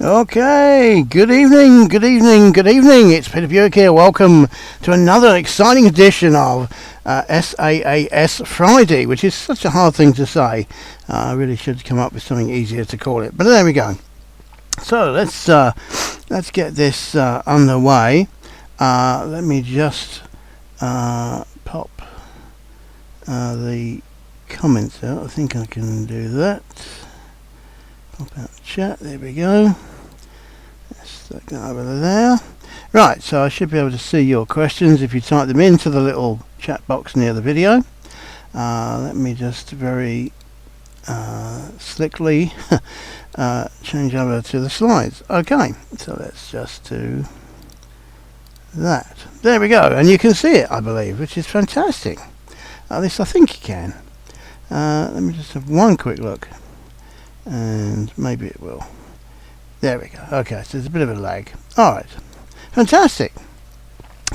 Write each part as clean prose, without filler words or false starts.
Okay, good evening. It's Peter Buick here. Welcome to another exciting edition of SaaS Friday, which is such a hard thing to say. I really should come up with something easier to call it, but there we go. So let's get this underway. Let me just pop the comments out. I think I can do that. Pop out the chat, there we go. Let's stick that over there. Right, so I should be able to see your questions if you type them into the little chat box near the video. Let me just very slickly change over to the slides. Okay, so let's just do that. There we go, and you can see it, I believe, which is fantastic. At least I think you can. Let me just have one quick look. And maybe it will. There we go. Okay, so there's a bit of a lag. Alright, fantastic.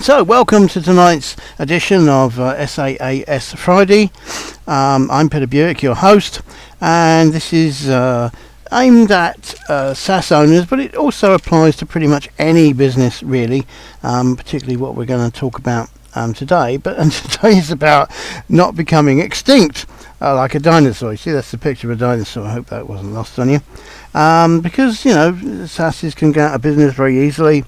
So welcome to tonight's edition of SaaS Friday. I'm Peter Buick, your host, and this is aimed at SaaS owners, but it also applies to pretty much any business really, particularly what we're going to talk about today. And today is about not becoming extinct. Like a dinosaur. You see, that's the picture of a dinosaur. I hope that wasn't lost on you. Because, you know, SaaSes can go out of business very easily,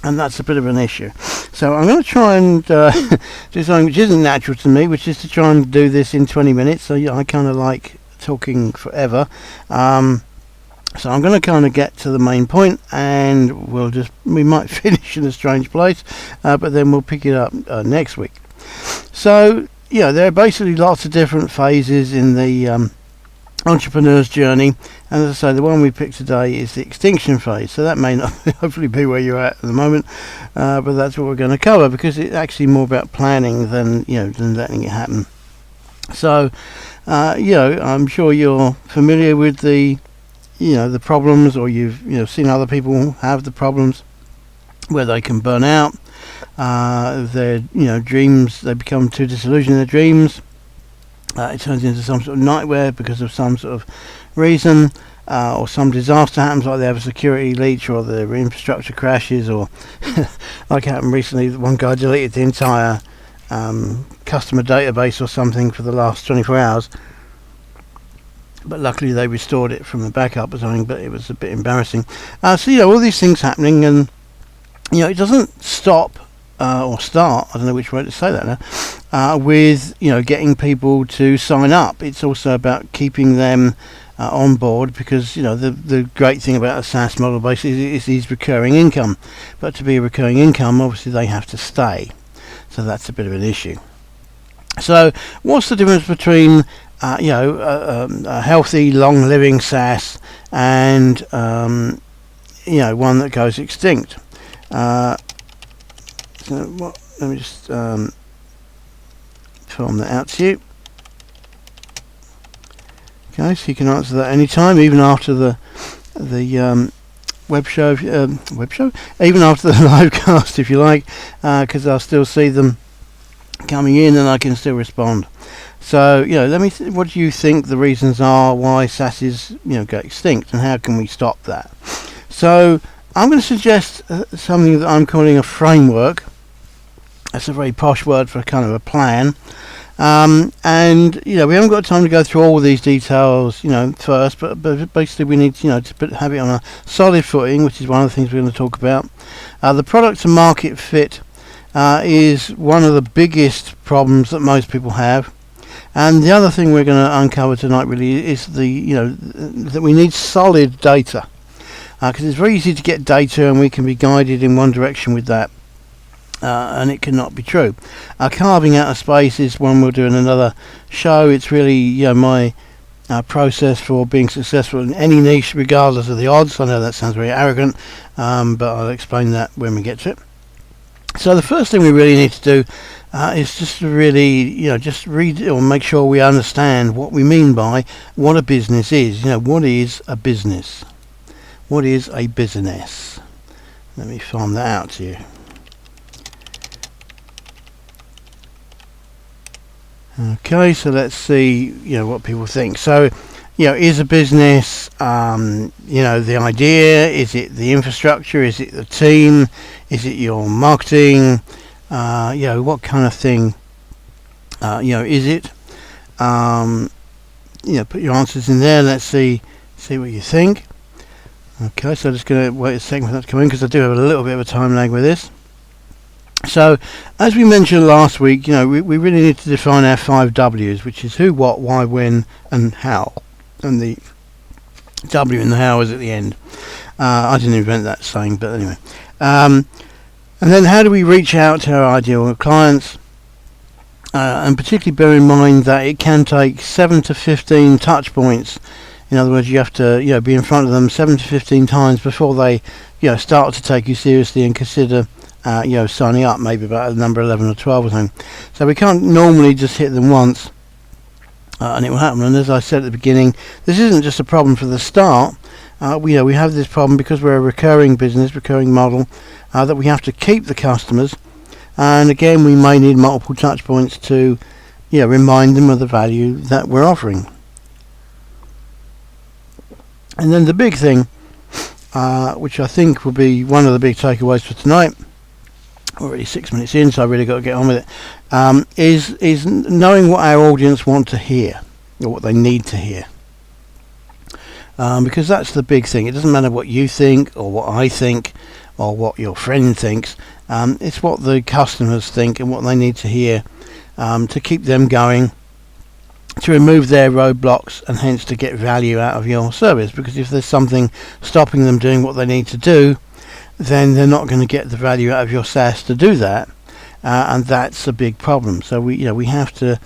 and that's a bit of an issue. So I'm going to try and do something which isn't natural to me, which is to try and do this in 20 minutes. So yeah, I kind of like talking forever. So I'm going to kind of get to the main point, and we might finish in a strange place, but then we'll pick it up next week. So, yeah, there are basically lots of different phases in the entrepreneur's journey, and as I say, the one we picked today is the extinction phase. So that may not hopefully be where you're at the moment, but that's what we're going to cover, because it's actually more about planning than letting it happen. So, I'm sure you're familiar with the problems, or you've seen other people have the problems where they can burn out. Their dreams, they become too disillusioned in their dreams. It turns into some sort of nightmare because of some sort of reason, or some disaster happens, like they have a security leak, or their infrastructure crashes, or like happened recently, one guy deleted the entire customer database or something for the last 24 hours. But luckily they restored it from the backup or something, but it was a bit embarrassing. So all these things happening, and it doesn't stop or start, I don't know which way to say that now, with getting people to sign up. It's also about keeping them on board, because the great thing about a SaaS model basically is recurring income. But to be a recurring income, obviously they have to stay. So that's a bit of an issue. So what's the difference between a healthy, long-living SaaS and one that goes extinct? Let me just film that out to you. Okay, so you can answer that anytime, even after the web show, even after the live cast, if you like, because I'll still see them coming in and I can still respond. So what do you think the reasons are why SaaSes go extinct, and how can we stop that? So I'm going to suggest something that I'm calling a framework. That's a very posh word for kind of a plan. And we haven't got time to go through all of these details first, but basically we need to have it on a solid footing, which is one of the things we're going to talk about. The product to market fit is one of the biggest problems that most people have. And the other thing we're going to uncover tonight really is that we need solid data, because it's very easy to get data and we can be guided in one direction with that, and it cannot be true. Carving out a space is one we'll do in another show. It's really my process for being successful in any niche, regardless of the odds. I know that sounds very arrogant, but I'll explain that when we get to it. So the first thing we really need to do is just to really, just read or make sure we understand what we mean by what a business is. What is a business? What is a business? Let me farm that out to you. Okay, so let's see, what people think. So is a business, the idea, is it the infrastructure, is it the team, is it your marketing, what kind of thing, is it? Put your answers in there. Let's see what you think. Okay, so I'm just going to wait a second for that to come in because I do have a little bit of a time lag with this. So, as we mentioned last week, we really need to define our 5 W's, which is who, what, why, when, and how. And the W in the how is at the end. I didn't invent that saying, but anyway. And then how do we reach out to our ideal clients? And particularly bear in mind that it can take 7 to 15 touch points. In other words, you have to be in front of them 7 to 15 times before they start to take you seriously and consider signing up, maybe about number 11 or 12 or something. So we can't normally just hit them once and it will happen. And as I said at the beginning, this isn't just a problem for the start. We have this problem because we're a recurring business, recurring model, that we have to keep the customers. And again, we may need multiple touch points to remind them of the value that we're offering. And then the big thing, which I think will be one of the big takeaways for tonight, already 6 minutes in, so I really got to get on with it, is knowing what our audience want to hear, or what they need to hear. Because that's the big thing. It doesn't matter what you think, or what I think, or what your friend thinks. It's what the customers think and what they need to hear to keep them going, to remove their roadblocks, and hence to get value out of your service. Because if there's something stopping them doing what they need to do, then they're not going to get the value out of your SaaS to do that, and that's a big problem. So we have to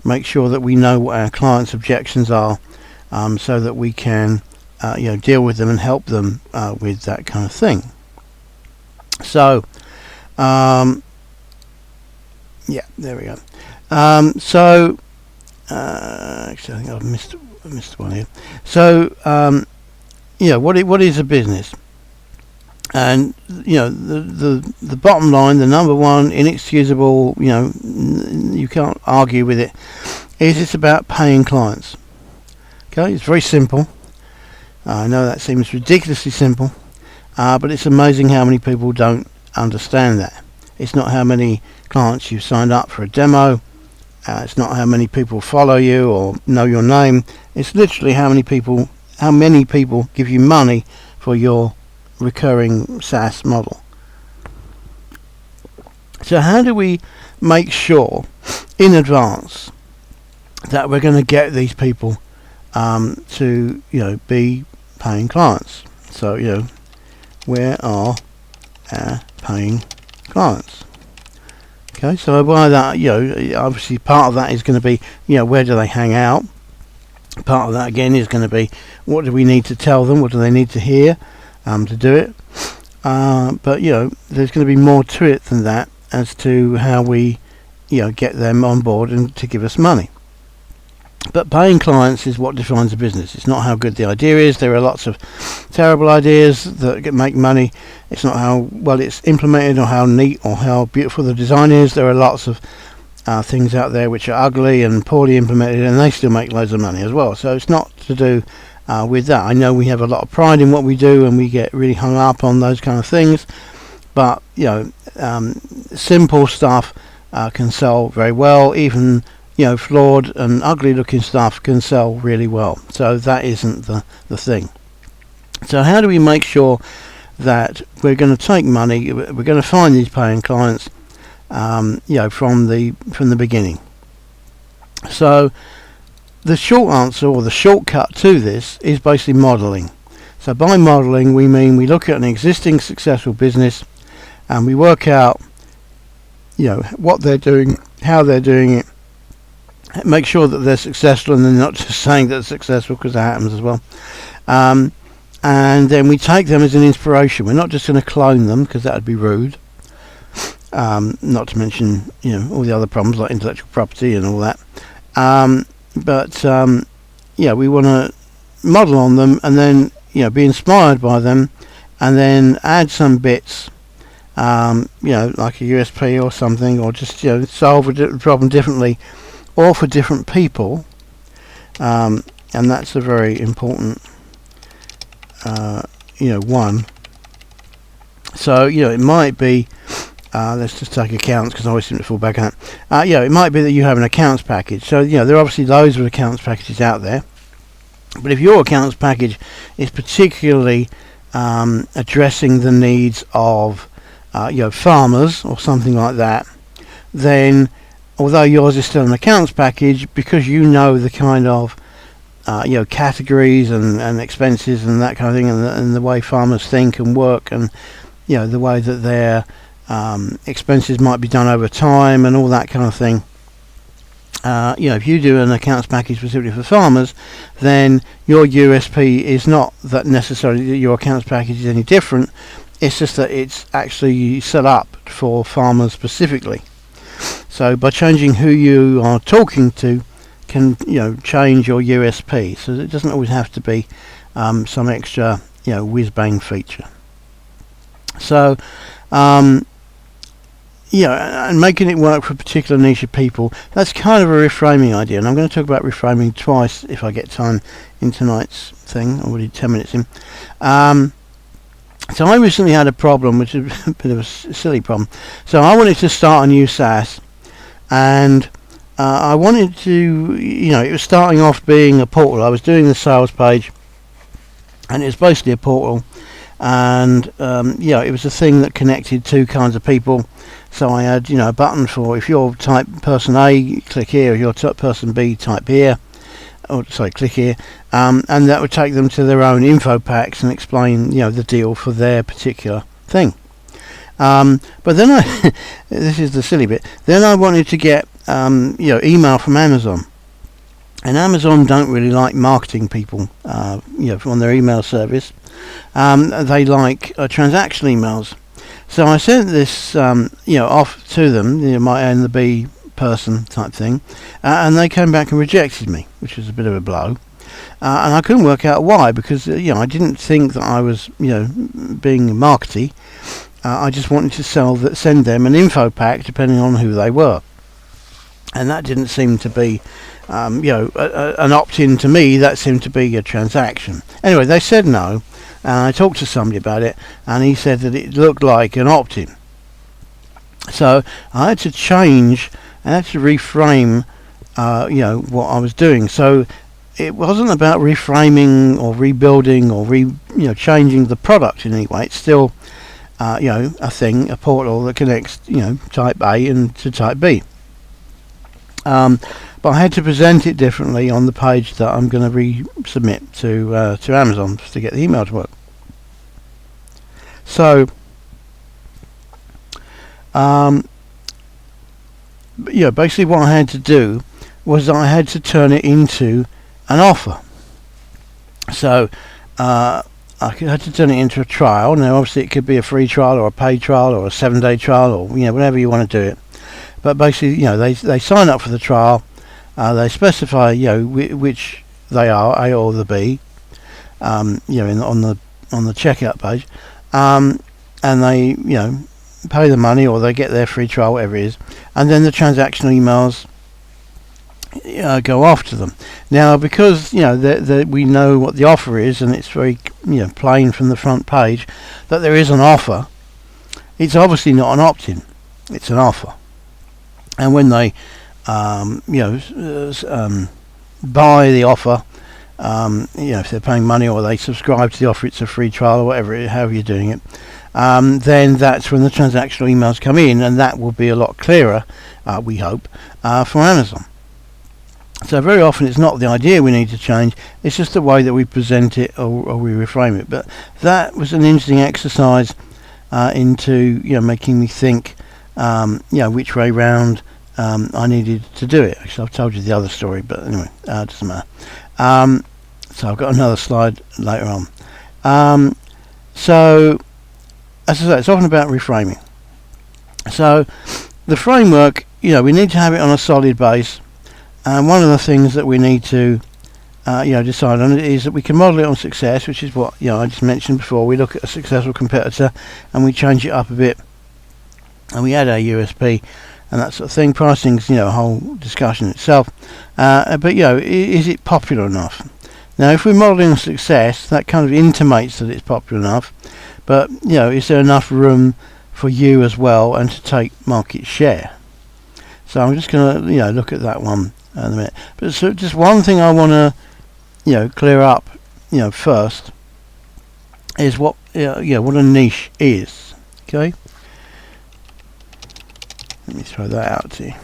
make sure that we know what our clients' objections are, so that we can deal with them and help them with that kind of thing. So there we go. Actually, I think I've missed one here. So what is a business? And the bottom line, the number one, inexcusable, you can't argue with it, is it's about paying clients. Okay, it's very simple. I know that seems ridiculously simple, but it's amazing how many people don't understand that. It's not how many clients you've signed up for a demo. It's not how many people follow you or know your name. It's literally how many people give you money for your recurring SaaS model. So how do we make sure in advance that we're going to get these people to be paying clients? So where are our paying clients? Okay, so by that, obviously part of that is going to be, where do they hang out? Part of that again is going to be, what do we need to tell them? What do they need to hear to do it? But there's going to be more to it than that as to how we, get them on board and to give us money. But paying clients is what defines a business. It's not how good the idea is. There are lots of terrible ideas that make money. It's not how well it's implemented or how neat or how beautiful the design is. There are lots of things out there which are ugly and poorly implemented, and they still make loads of money as well. So it's not to do with that. I know we have a lot of pride in what we do and we get really hung up on those kind of things, but simple stuff can sell very well. Even flawed and ugly looking stuff can sell really well. So that isn't the thing. So how do we make sure that we're going to take money, we're going to find these paying clients from the beginning? So the short answer, or the shortcut to this, is basically modeling. So by modeling we mean we look at an existing successful business and we work out what they're doing, how they're doing it, make sure that they're successful, and they're not just saying that they're successful, because that happens as well. And then we take them as an inspiration. We're not just going to clone them, because that would be rude. Not to mention all the other problems like intellectual property and all that. But we want to model on them, and then be inspired by them, and then add some bits, like a USP or something, or just solve a problem differently, or for different people, and that's a very important one. So it might be let's just take accounts, because I always seem to fall back on that. It might be that you have an accounts package. So there are obviously loads of accounts packages out there, but if your accounts package is particularly addressing the needs of farmers or something like that, then although yours is still an accounts package, because the kind of categories and expenses and that kind of thing, and the way farmers think and work, and the way that their expenses might be done over time and all that kind of thing. If you do an accounts package specifically for farmers, then your USP is not that necessarily that your accounts package is any different. It's just that it's actually set up for farmers specifically. So by changing who you are talking to can change your USP. So it doesn't always have to be some extra whiz bang feature. So and making it work for a particular niche of people, that's kind of a reframing idea, and I'm going to talk about reframing twice if I get time in tonight's thing. Already 10 minutes in. So I recently had a problem, which is a bit of a silly problem. So I wanted to start a new SaaS, and I wanted to, it was starting off being a portal. I was doing the sales page, and it was basically a portal, and it was a thing that connected two kinds of people. So I had a button for, if you're type person A, click here. If you're type person B, type here. Click here, and that would take them to their own info packs and explain the deal for their particular thing. But then this is the silly bit. Then I wanted to get email from Amazon, and Amazon don't really like marketing people on their email service. They like transactional emails. So I sent this off to them, my A and the B person type thing, and they came back and rejected me, which was a bit of a blow. And I couldn't work out why, because I didn't think that I was being markety. I just wanted to send them an info pack depending on who they were, and that didn't seem to be an opt-in to me. That seemed to be a transaction. Anyway, they said no, and I talked to somebody about it, and he said that it looked like an opt-in. So I had to change, I had to reframe what I was doing. So it wasn't about reframing or rebuilding or changing the product in any way. It's still a thing, a portal that connects type A and to type B. But I had to present it differently on the page that I'm going to resubmit to Amazon to get the email to work. So basically what I had to do was I had to turn it into an offer. So I had to turn it into a trial. Now obviously it could be a free trial or a paid trial or a 7-day trial or whatever you want to do it. But basically they sign up for the trial. They specify which they are, A or the B, on the checkout page, and they pay the money or they get their free trial, whatever it is, and then the transactional emails go after them. Now because we know what the offer is, and it's very plain from the front page that there is an offer, it's obviously not an opt-in, it's an offer. And when they buy the offer, if they're paying money or they subscribe to the offer, it's a free trial or whatever, however you're doing it, then that's when the transactional emails come in, and that will be a lot clearer, we hope, for Amazon. So very often it's not the idea we need to change, it's just the way that we present it or we reframe it. But that was an interesting exercise into making me think which way round I needed to do it. Actually, I've told you the other story, but anyway, it doesn't matter. So I've got another slide later on. So as I say, it's often about reframing. So the framework, we need to have it on a solid base. And one of the things that we need to decide on is that we can model it on success, which is what I just mentioned before. We look at a successful competitor and we change it up a bit, and we add our USP and that sort of thing. Pricing's a whole discussion itself. But is it popular enough? Now if we're modelling success, that kind of intimates that it's popular enough, but is there enough room for you as well and to take market share? So I'm just going to look at that one in a minute. But so just one thing I want to clear up first is what what a niche is. Okay, let me throw that out to you.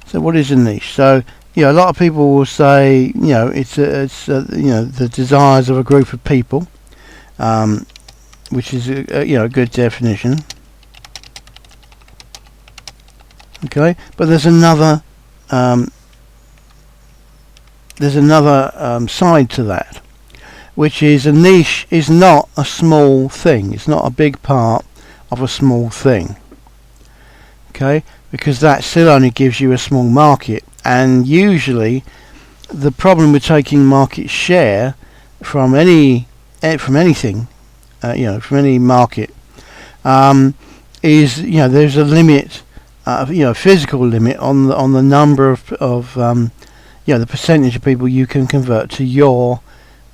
So what is a niche? So a lot of people will say it's the desires of a group of people, which is a good definition. Okay, but there's another side to that, which is a niche is not a small thing. It's not a big part of a small thing. Okay, because that still only gives you a small market, and usually the problem with taking market share from anything, from any market, is there's a limit, physical limit on the number of the percentage of people you can convert to your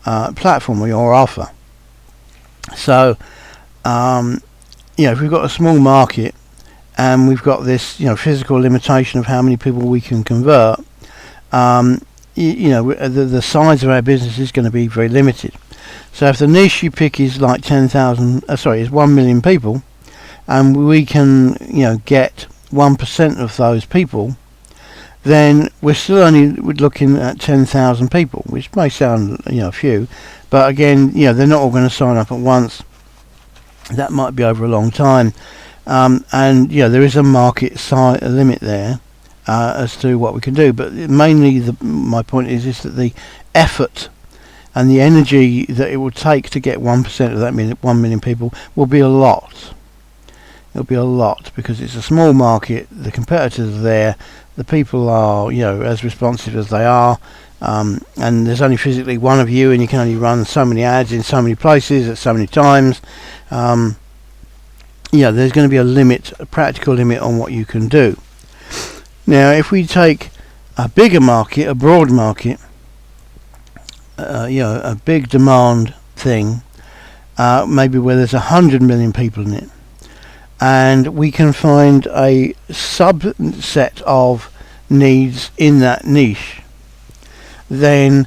platform or your offer. So if we've got a small market and we've got this physical limitation of how many people we can convert, the size of our business is going to be very limited. So if the niche you pick is like 1 million people, and we can get 1% of those people, then we're still only looking at 10,000 people, which may sound few, but again they're not all going to sign up at once. That might be over a long time, and there is a market size limit there as to what we can do. But mainly my point is that the effort and the energy that it will take to get 1% of that 1 million people will be a lot. It'll be a lot because it's a small market. The competitors are there. The people are as responsive as they are, and there's only physically one of you, and you can only run so many ads in so many places at so many times. There's going to be a practical limit on what you can do. Now if we take a bigger market, a broad market, a big demand thing, maybe where there's 100 million people in it, and we can find a subset of needs in that niche, then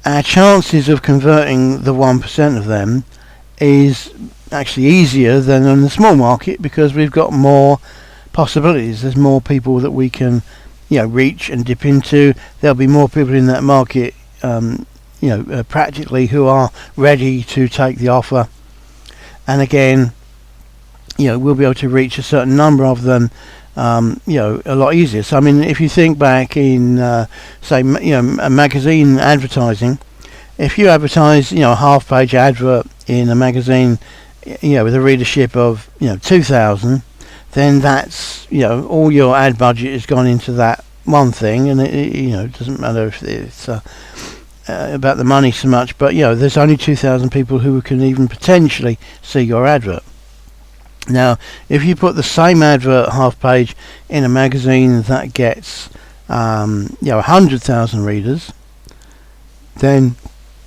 our chances of converting the 1% of them is actually easier than in the small market, because we've got more possibilities. There's more people that we can reach and dip into. There'll be more people in that market practically who are ready to take the offer, and again we'll be able to reach a certain number of them a lot easier. So I mean, if you think back in say a magazine advertising, if you advertise a half-page advert in a magazine with a readership of 2,000, then that's all your ad budget has gone into that one thing, and it doesn't matter if it's about the money so much, but there's only 2,000 people who can even potentially see your advert. Now if you put the same advert half page in a magazine that gets 100,000 readers, then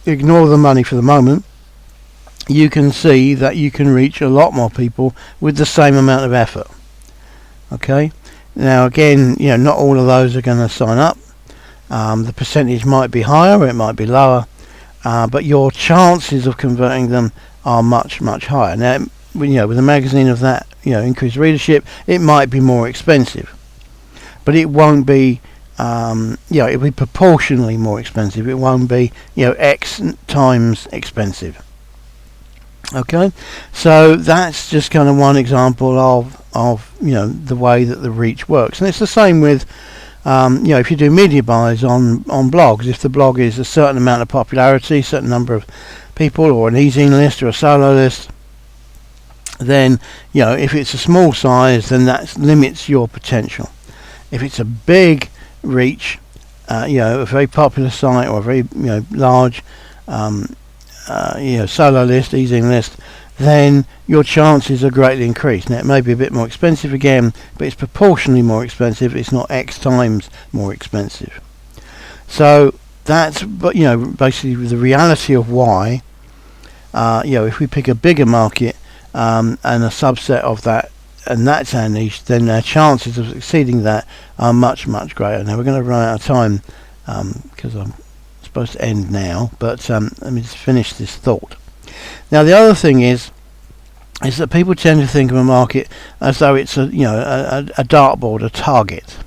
ignore the money for the moment. You can see that you can reach a lot more people with the same amount of effort. Okay, now again not all of those are going to sign up. The percentage might be higher or it might be lower, but your chances of converting them are much higher. Now with a magazine of that increased readership, it might be more expensive, but it won't be it'll be proportionally more expensive. It won't be X times expensive. Okay, so that's just kind of one example of the way that the reach works, and it's the same with if you do media buys on blogs. If the blog is a certain amount of popularity, certain number of people, or an e-zine list or a solo list, then if it's a small size, then that limits your potential. If it's a big reach, a very popular site or a very large solo list, e-zine list, then your chances are greatly increased. Now it may be a bit more expensive again, but it's proportionally more expensive. It's not X times more expensive. So that's, but basically the reality of why, if we pick a bigger market and a subset of that, and that's our niche, then our chances of succeeding that are much, much greater. Now we're going to run out of time because I'm supposed to end now, but let me just finish this thought. Now the other thing is that people tend to think of a market as though it's a dartboard, a target,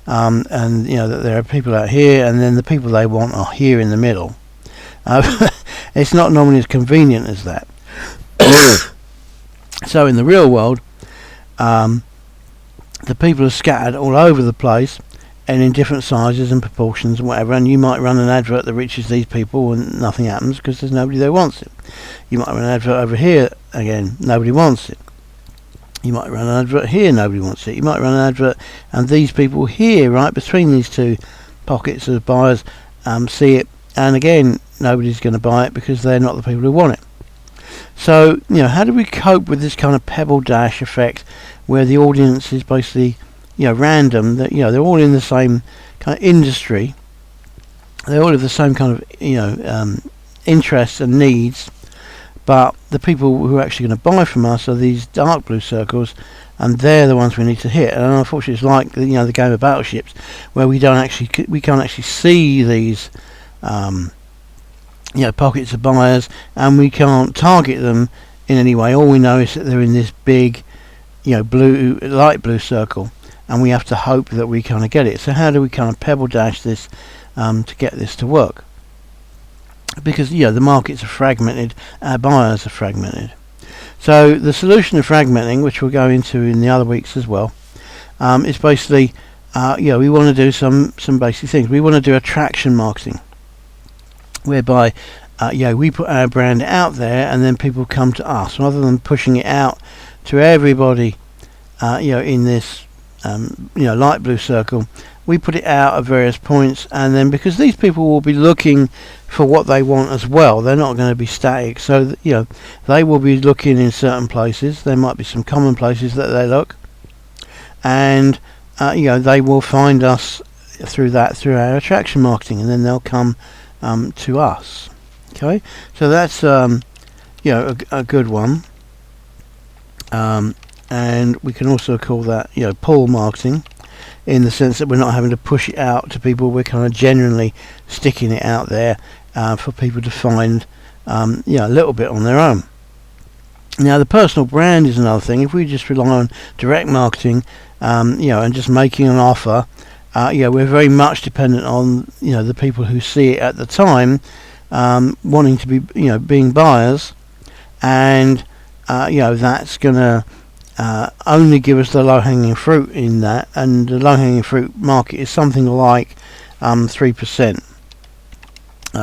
and that there are people out here, and then the people they want are here in the middle. It's not normally as convenient as that. So in the real world, the people are scattered all over the place and in different sizes and proportions and whatever, and you might run an advert that reaches these people and nothing happens because there's nobody that wants it. You might run an advert over here, again, nobody wants it. You might run an advert here, nobody wants it. You might run an advert and these people here, right between these two pockets of buyers, see it, and again, nobody's going to buy it because they're not the people who want it. So, how do we cope with this kind of pebble dash effect where the audience is basically, random, that, they're all in the same kind of industry, they all have the same kind of, interests and needs, but the people who are actually going to buy from us are these dark blue circles, and they're the ones we need to hit. And unfortunately, it's like the game of Battleships, where we can't actually see these pockets of buyers, and we can't target them in any way. All we know is that they're in this big light blue circle, and we have to hope that we kind of get it. So how do we kind of pebble dash this to get this to work? Because the markets are fragmented, our buyers are fragmented. So the solution to fragmenting, which we'll go into in the other weeks as well, is basically we want to do some basic things. We want to do attraction marketing, whereby we put our brand out there and then people come to us rather than pushing it out to everybody in this light blue circle. We put it out at various points, and then because these people will be looking for what they want as well, they're not going to be static, so they will be looking in certain places. There might be some common places that they look, and they will find us through our attraction marketing, and then they'll come to us. Okay, so that's a good one, and we can also call that pull marketing, in the sense that we're not having to push it out to people. We're kind of genuinely sticking it out there for people to find a little bit on their own. Now the personal brand is another thing. If we just rely on direct marketing and just making an offer, we're very much dependent on the people who see it at the time, wanting to be being buyers, and that's gonna only give us the low-hanging fruit in that, and the low-hanging fruit market is something like 3%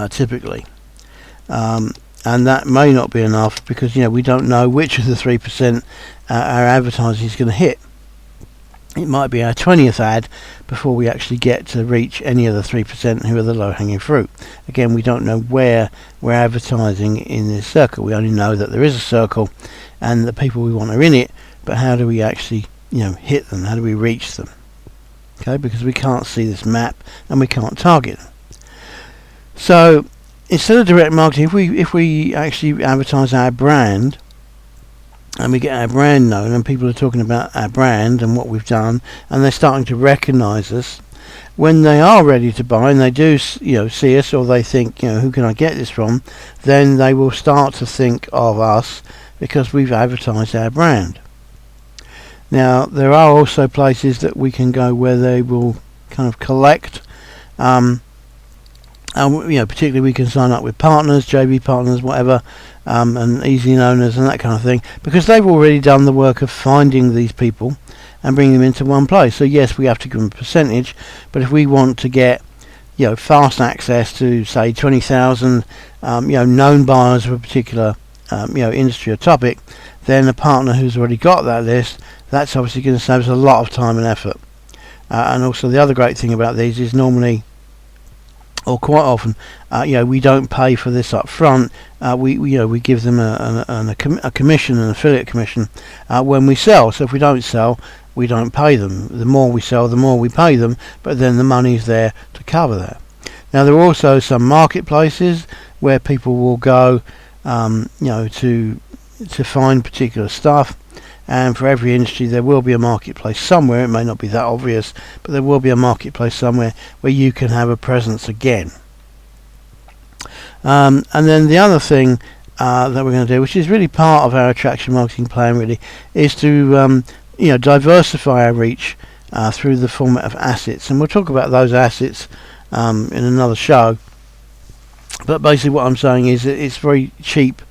typically, and that may not be enough because we don't know which of the 3% our advertising is going to hit. It might be our 20th ad before we actually get to reach any of the 3% who are the low-hanging fruit. Again, we don't know where we're advertising in this circle. We only know that there is a circle and the people we want are in it, but how do we actually hit them? How do we reach them? Okay, because we can't see this map and we can't target them. So instead of direct marketing, if we actually advertise our brand and we get our brand known and people are talking about our brand and what we've done, and they're starting to recognize us, when they are ready to buy and they do see us, or they think who can I get this from, then they will start to think of us because we've advertised our brand. Now there are also places that we can go where they will kind of collect, and particularly we can sign up with partners, JV partners, whatever, and easy owners and that kind of thing, because they've already done the work of finding these people and bringing them into one place. So yes, we have to give them a percentage, but if we want to get fast access to say 20,000 known buyers of a particular industry or topic, then a partner who's already got that list, that's obviously going to save us a lot of time and effort. And also the other great thing about these is normally, or quite often, we don't pay for this up front. We give them a commission, an affiliate commission, when we sell. So if we don't sell, we don't pay them. The more we sell, the more we pay them, but then the money's there to cover that. Now there are also some marketplaces where people will go, to find particular stuff, and for every industry there will be a marketplace somewhere. It may not be that obvious, but there will be a marketplace somewhere where you can have a presence again. And then the other thing that we're going to do, which is really part of our attraction marketing plan, really, is to diversify our reach through the format of assets, and we'll talk about those assets in another show. But basically what I'm saying is that it's very cheap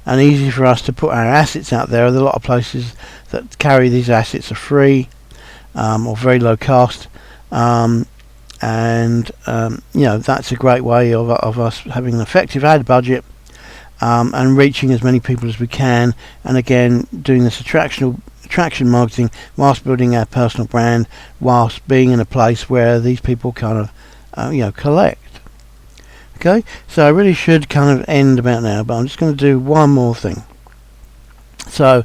and easy for us to put our assets out there. There are a lot of places that carry these assets are free or very low cost, and that's a great way of us having an effective ad budget and reaching as many people as we can, and again doing this attraction marketing whilst building our personal brand, whilst being in a place where these people kind of collect. Okay, so I really should kind of end about now, but I'm just going to do one more thing. So,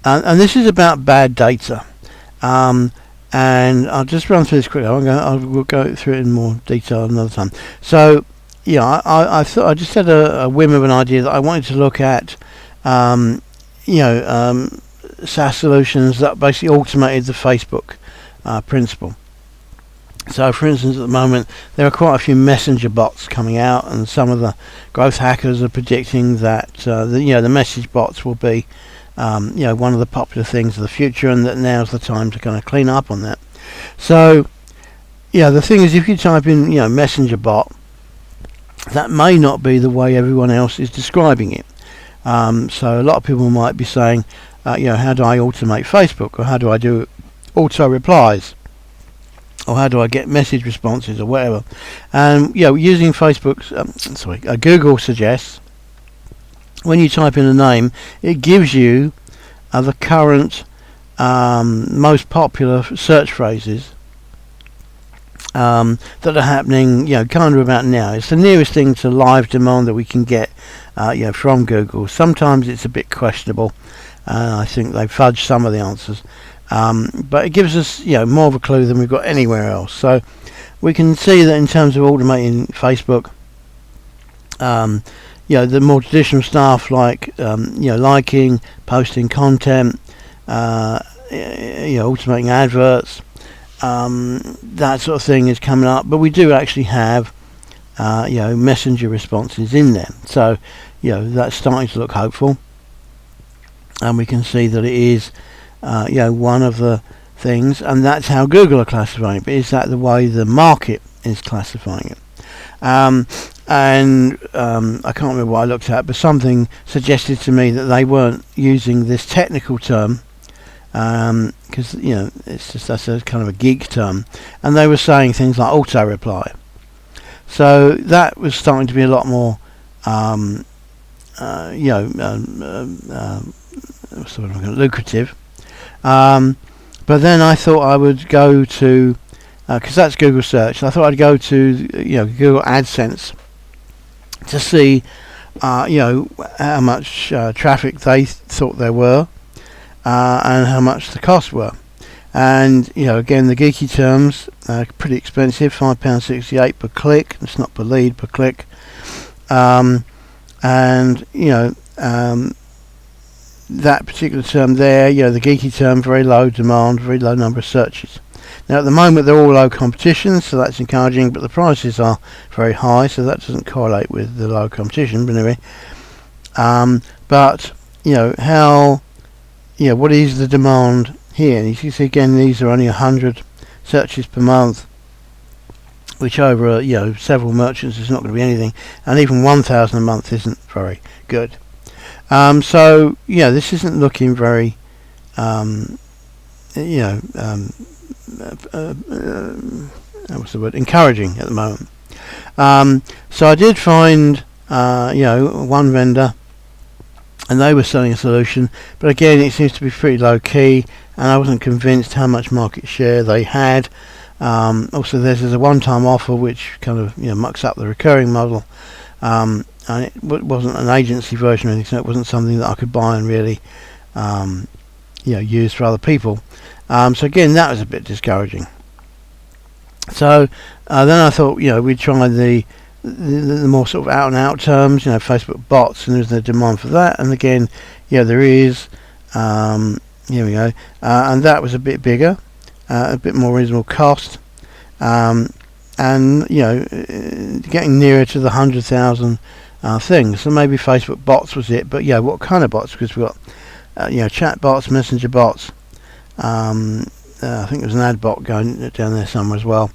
and this is about bad data, and I'll just run through this quickly. We'll go through it in more detail another time. So, I thought I just had a whim of an idea that I wanted to look at, SaaS solutions that basically automated the Facebook principle. So, for instance, at the moment there are quite a few messenger bots coming out, and some of the growth hackers are predicting that the message bots will be one of the popular things of the future, and that now's the time to kind of clean up on that. So, the thing is, if you type in messenger bot, that may not be the way everyone else is describing it. So a lot of people might be saying, how do I automate Facebook, or how do I do auto replies, or how do I get message responses, or whatever. And using Facebook's Google suggests, when you type in a name, it gives you the current most popular search phrases that are happening, kind of about now. It's the nearest thing to live demand that we can get, from Google. Sometimes it's a bit questionable. I think they fudge some of the answers, but it gives us, more of a clue than we've got anywhere else. So we can see that in terms of automating Facebook, the more traditional stuff like, liking, posting content, automating adverts, that sort of thing is coming up, but we do actually have messenger responses in there, so that's starting to look hopeful, and we can see that it is one of the things, and that's how Google are classifying it. But is that the way the market is classifying it? I can't remember what I looked at, but something suggested to me that they weren't using this technical term, because it's just, that's a kind of a geek term, and they were saying things like auto reply. So that was starting to be a lot more lucrative. But then I thought I would go to, because that's Google search, I thought I'd go to Google Adsense to see how much traffic they thought there were, and how much the costs were. And again, the geeky terms are pretty expensive, £5.68 per click. It's not per lead, per click. That particular term there, the geeky term, very low demand, very low number of searches. Now at the moment they're all low competition, so that's encouraging, but the prices are very high, so that doesn't correlate with the low competition. But anyway, what is the demand here? And you can see again, these are only 100 searches per month, which over several merchants is not going to be anything, and even 1,000 a month isn't very good. So this isn't looking very encouraging at the moment. So I did find one vendor, and they were selling a solution, but again it seems to be pretty low key, and I wasn't convinced how much market share they had. Also there's a one-time offer which kind of mucks up the recurring model, and it wasn't an agency version or anything, so it wasn't something that I could buy and really use for other people. So again, that was a bit discouraging. So then I thought, we'd try the more sort of out and out terms, Facebook bots, and there's no demand for that. And again, there is. Here we go, and that was a bit bigger, a bit more reasonable cost, and getting nearer to the 100,000 things. So maybe Facebook bots was it, but what kind of bots? Because we've got chat bots, messenger bots. I think there's an ad bot going down there somewhere as well.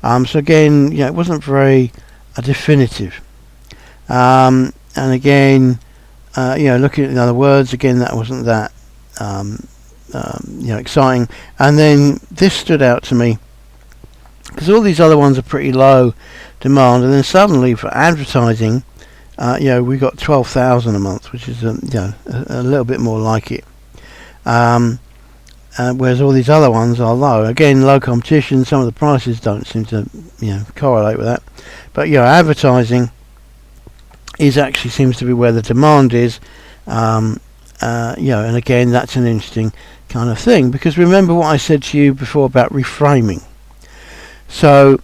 So again, it wasn't very definitive. And again, looking at the other words, again, that wasn't that exciting. And then this stood out to me because all these other ones are pretty low demand, and then suddenly for advertising, we got 12,000 a month, which is a little bit more like it. Whereas all these other ones are low. Again, low competition. Some of the prices don't seem to correlate with that. But advertising is actually seems to be where the demand is. And again, that's an interesting kind of thing, because remember what I said to you before about reframing. So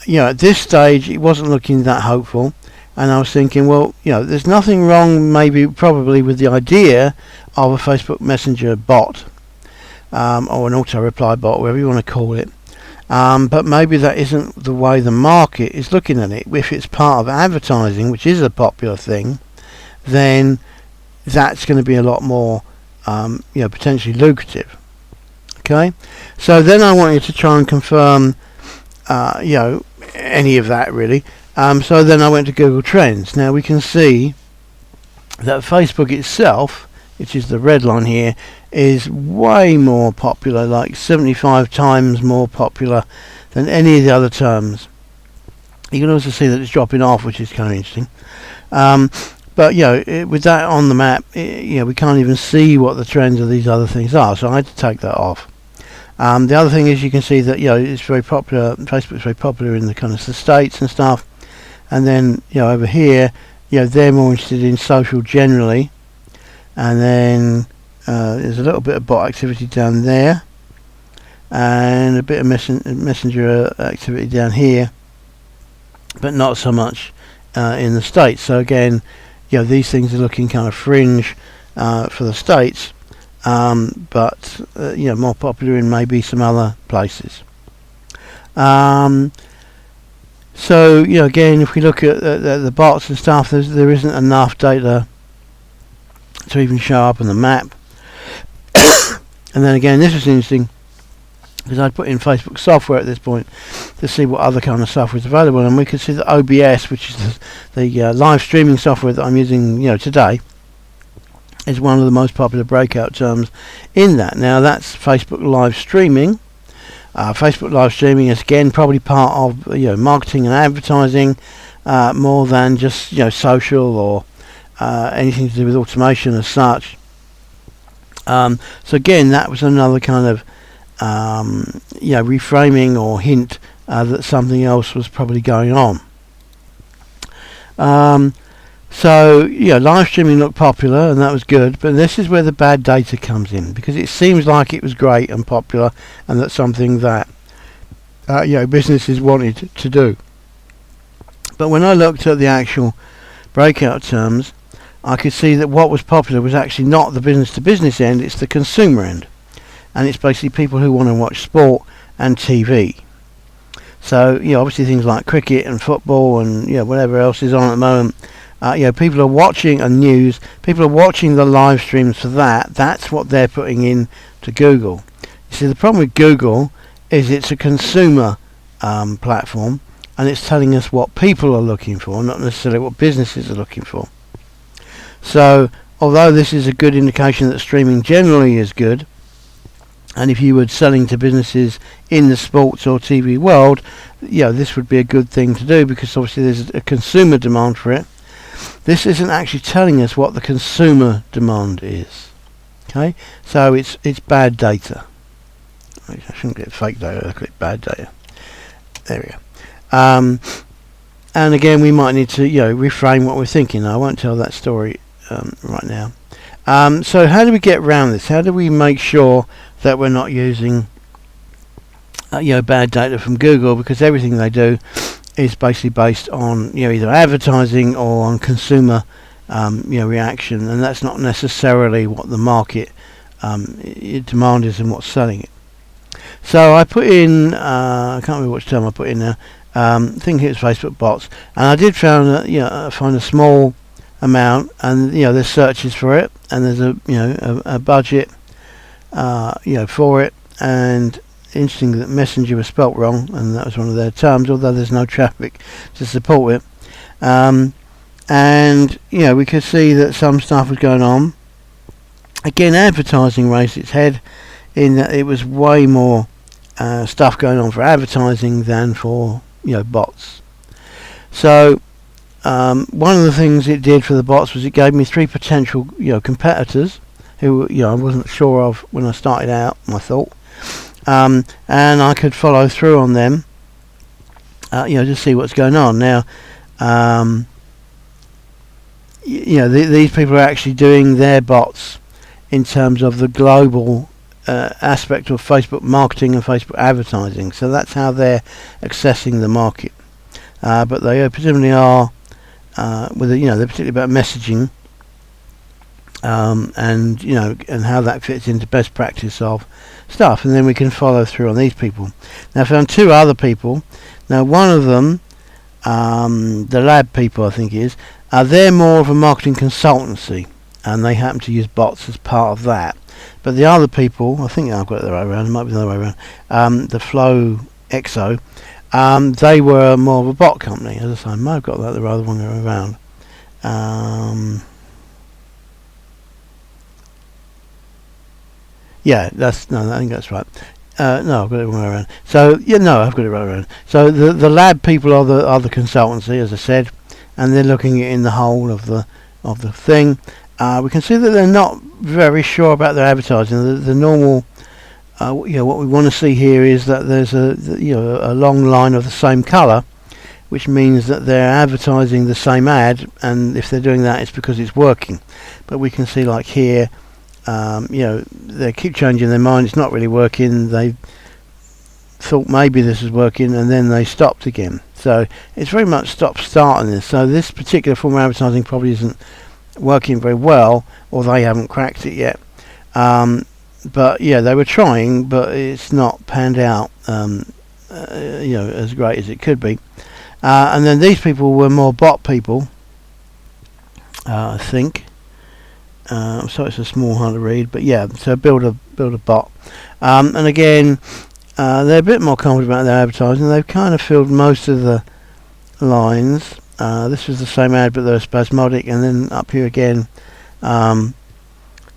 at this stage it wasn't looking that hopeful, and I was thinking, well, there's nothing wrong probably with the idea of a Facebook Messenger bot, or an auto reply bot, whatever you want to call it, but maybe that isn't the way the market is looking at it. If it's part of advertising, which is a popular thing, then that's going to be a lot more potentially lucrative. Okay, so then I want you to try and confirm any of that really. So then I went to Google Trends. Now we can see that Facebook itself, which is the red line here, is way more popular, like 75 times more popular than any of the other terms. You can also see that it's dropping off, which is kind of interesting. But with that on the map, we can't even see what the trends of these other things are, so I had to take that off. The other thing is you can see that it's very popular. Facebook's very popular in the kind of the States and stuff, and then over here, they're more interested in social generally, and then there's a little bit of bot activity down there, and a bit of messenger activity down here, but not so much in the States. So again, these things are looking kind of fringe for the States, but more popular in maybe some other places. So again, if we look at the bots and stuff, there isn't enough data to even show up on the map. And then again, this is interesting because I'd put in Facebook software at this point to see what other kind of software is available, and we could see that OBS, which is the live streaming software that I'm using today, is one of the most popular breakout terms in that. Now that's Facebook live streaming. Facebook live streaming is again probably part of marketing and advertising, more than just social or anything to do with automation as such. So again, that was another kind of reframing or hint that something else was probably going on. So live streaming looked popular, and that was good, but this is where the bad data comes in, because it seems like it was great and popular, and that's something that businesses wanted to do. But when I looked at the actual breakout terms, I could see that what was popular was actually not the business-to-business end, it's the consumer end, and it's basically people who want to watch sport and TV. So obviously things like cricket and football and whatever else is on at the moment. People are watching news. People are watching the live streams for that. That's what they're putting in to Google. You see, the problem with Google is it's a consumer platform, and it's telling us what people are looking for, not necessarily what businesses are looking for. So, although this is a good indication that streaming generally is good, and if you were selling to businesses in the sports or TV world, this would be a good thing to do, because obviously there's a consumer demand for it. This isn't actually telling us what the consumer demand is. Okay, so it's bad data. I shouldn't get fake data, I click bad data. There we go. And again, we might need to reframe what we're thinking. I won't tell that story right now. So how do we get around this? How do we make sure that we're not using bad data from Google, because everything they do is basically based on either advertising or on consumer reaction, and that's not necessarily what the market demand is and what's selling it. So I put in I can't remember which term I put in now. Thinking it's Facebook bots, and I did find a small amount, and there's searches for it, and there's a budget for it. And interesting that Messenger was spelt wrong, and that was one of their terms, although there's no traffic to support it. And we could see that some stuff was going on. Again, advertising raised its head in that it was way more stuff going on for advertising than for bots. So one of the things it did for the bots was it gave me 3 potential competitors who I wasn't sure of when I started out, I thought, and I could follow through on them to see what's going on. Now these people are actually doing their bots in terms of the global aspect of Facebook marketing and Facebook advertising, so that's how they're accessing the market. But they presumably are they're particularly about messaging, and how that fits into best practice of stuff, and then we can follow through on these people. Now I found 2 other people. Now one of them, the lab people I think is, they're more of a marketing consultancy, and they happen to use bots as part of that. But the other people, I think I've got it the right way around, it might be the other way around, the Flow Exo, they were more of a bot company. As I say, I might have got that the rather wrong way around. I think that's right. No, I've got it wrong way around. So I've got it right around. So the lab people are the consultancy, as I said, and they're looking in the whole of the thing. We can see that they're not very sure about their advertising. The normal, what we want to see here is that there's a long line of the same colour, which means that they're advertising the same ad, and if they're doing that, it's because it's working. But we can see, like here, they keep changing their mind. It's not really working. They thought maybe this was working, and then they stopped again. So it's very much stop-start in this. So this particular form of advertising probably isn't working very well, or they haven't cracked it yet. But they were trying, but it's not panned out as great as it could be. And then these people were more bot people, I think. So it's a small, hard to read, but so build a bot. And again, they're a bit more confident about their advertising. They've kind of filled most of the lines. This was the same ad, but they were spasmodic, and then up here again.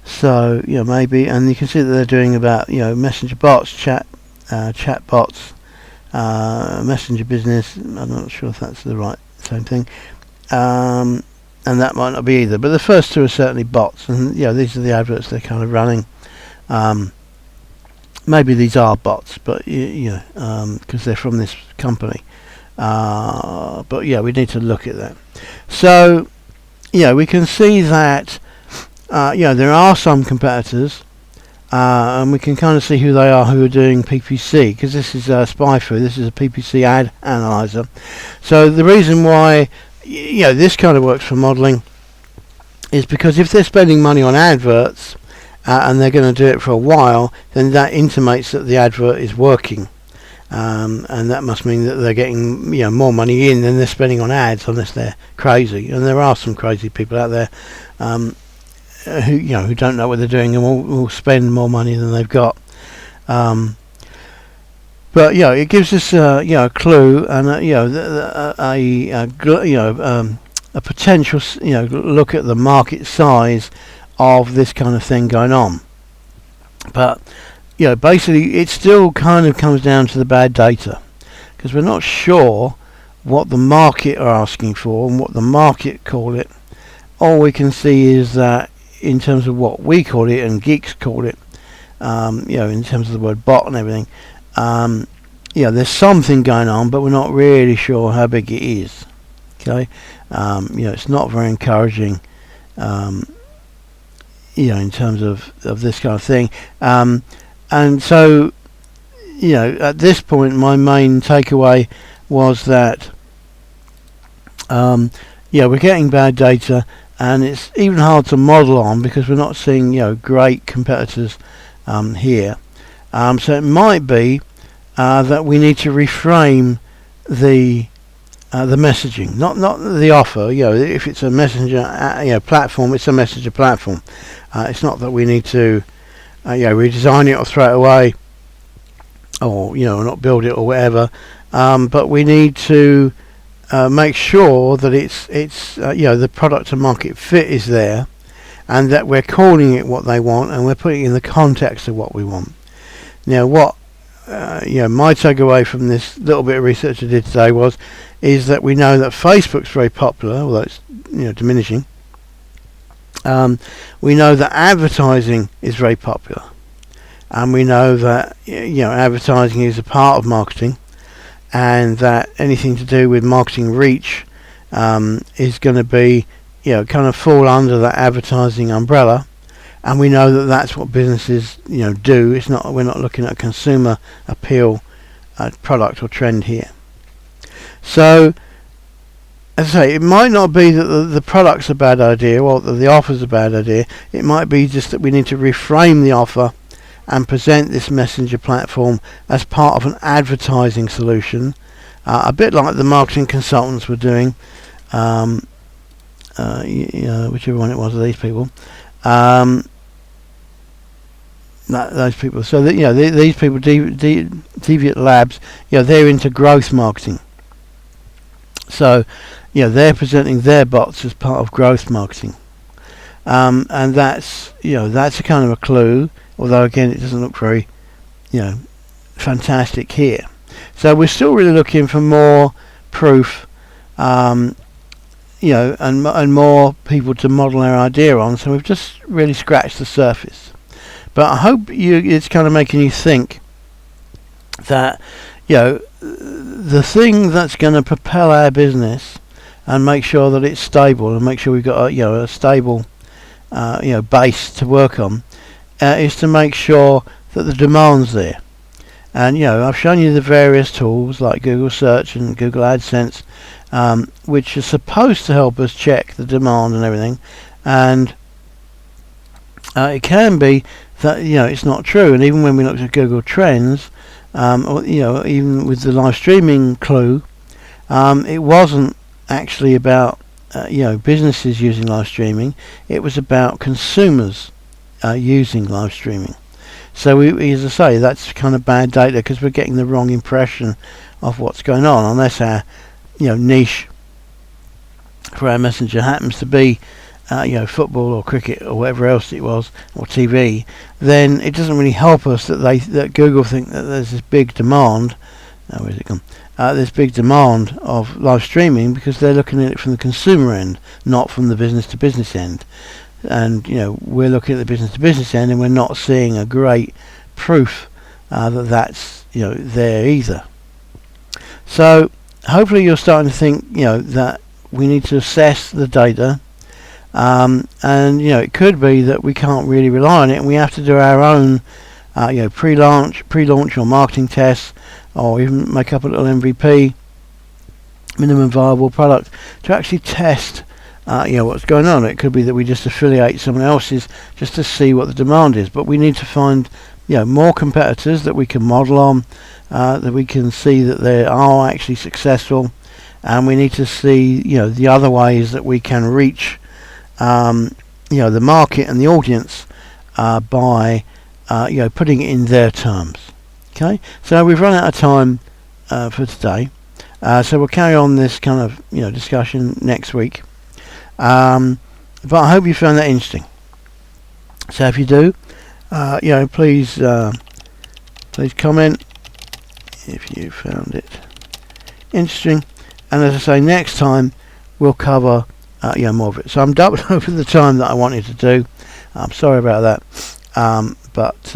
So maybe, and you can see that they're doing about messenger bots, chat bots, messenger business. I'm not sure if that's the same thing, and that might not be either. But the first 2 are certainly bots, and these are the adverts they're kind of running. Maybe these are bots, but because they're from this company. But we need to look at that. So we can see that there are some competitors, and we can kind of see who they are, who are doing PPC, because this is SpyFu. This is a PPC ad analyzer. So the reason why this kind of works for modeling is because if they're spending money on adverts and they're going to do it for a while, then that intimates that the advert is working. And that must mean that they're getting more money in than they're spending on ads, unless they're crazy. And there are some crazy people out there who don't know what they're doing and will spend more money than they've got. But it gives us a clue and a potential look at the market size of this kind of thing going on. But basically it still kind of comes down to the bad data, because we're not sure what the market are asking for and what the market call it. All we can see is that in terms of what we call it and geeks call it, in terms of the word bot and everything, there's something going on, but we're not really sure how big it is. Okay, it's not very encouraging, in terms of this kind of thing. And so, at this point, my main takeaway was that we're getting bad data, and it's even hard to model on because we're not seeing great competitors here. So it might be that we need to reframe the messaging, not the offer. If it's a messenger platform, it's a messenger platform. It's not that we need to redesign it or throw it away, or not build it or whatever. But we need to make sure that it's the product and market fit is there, and that we're calling it what they want, and we're putting it in the context of what we want. Now, what my takeaway from this little bit of research I did today is that we know that Facebook's very popular, although it's diminishing. We know that advertising is very popular, and we know that advertising is a part of marketing, and that anything to do with marketing reach is going to be kind of fall under that advertising umbrella. And we know that that's what businesses do. We're not looking at consumer appeal product or trend here. So, as I say, it might not be that the product's a bad idea or that the offer's a bad idea. It might be just that we need to reframe the offer and present this messenger platform as part of an advertising solution, a bit like the marketing consultants were doing, whichever one it was of these people. Those people. So that these people, Deviate Labs, they're into growth marketing. So, they're presenting their bots as part of growth marketing, and that's a kind of a clue. Although again, it doesn't look very, fantastic here. So we're still really looking for more proof, and more people to model our idea on. So we've just really scratched the surface. But I hope it's kind of making you think that, the thing that's going to propel our business and make sure that it's stable and make sure we've got a stable, base to work on, is to make sure that the demand's there. And I've shown you the various tools like Google Search and Google Adsense, which are supposed to help us check the demand and everything. And it can be that it's not true. And even when we looked at Google Trends, or even with the live streaming clue, it wasn't actually about businesses using live streaming. It was about consumers using live streaming. So as I say, that's kind of bad data because we're getting the wrong impression of what's going on. Unless our niche for our messenger happens to be football or cricket or whatever else it was, or TV, then it doesn't really help us that Google think that there's this big demand. Where's it gone? There's big demand of live streaming because they're looking at it from the consumer end, not from the business to business end. And we're looking at the business to business end, and we're not seeing a great proof that that's there either. So hopefully you're starting to think that we need to assess the data. And it could be that we can't really rely on it, and we have to do our own, pre-launch or marketing tests, or even make up a little MVP, minimum viable product, to actually test, what's going on. It could be that we just affiliate someone else's just to see what the demand is, but we need to find, more competitors that we can model on, that we can see that they are actually successful, and we need to see, the other ways that we can reach the market and the audience by putting it in their terms. Okay, so we've run out of time for today, so we'll carry on this kind of discussion next week, but I hope you found that interesting. So if you do, please comment if you found it interesting, and as I say, next time we'll cover more of it. So I'm double over the time that I wanted to do. I'm sorry about that, but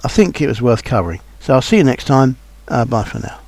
I think it was worth covering. So I'll see you next time. Bye for now.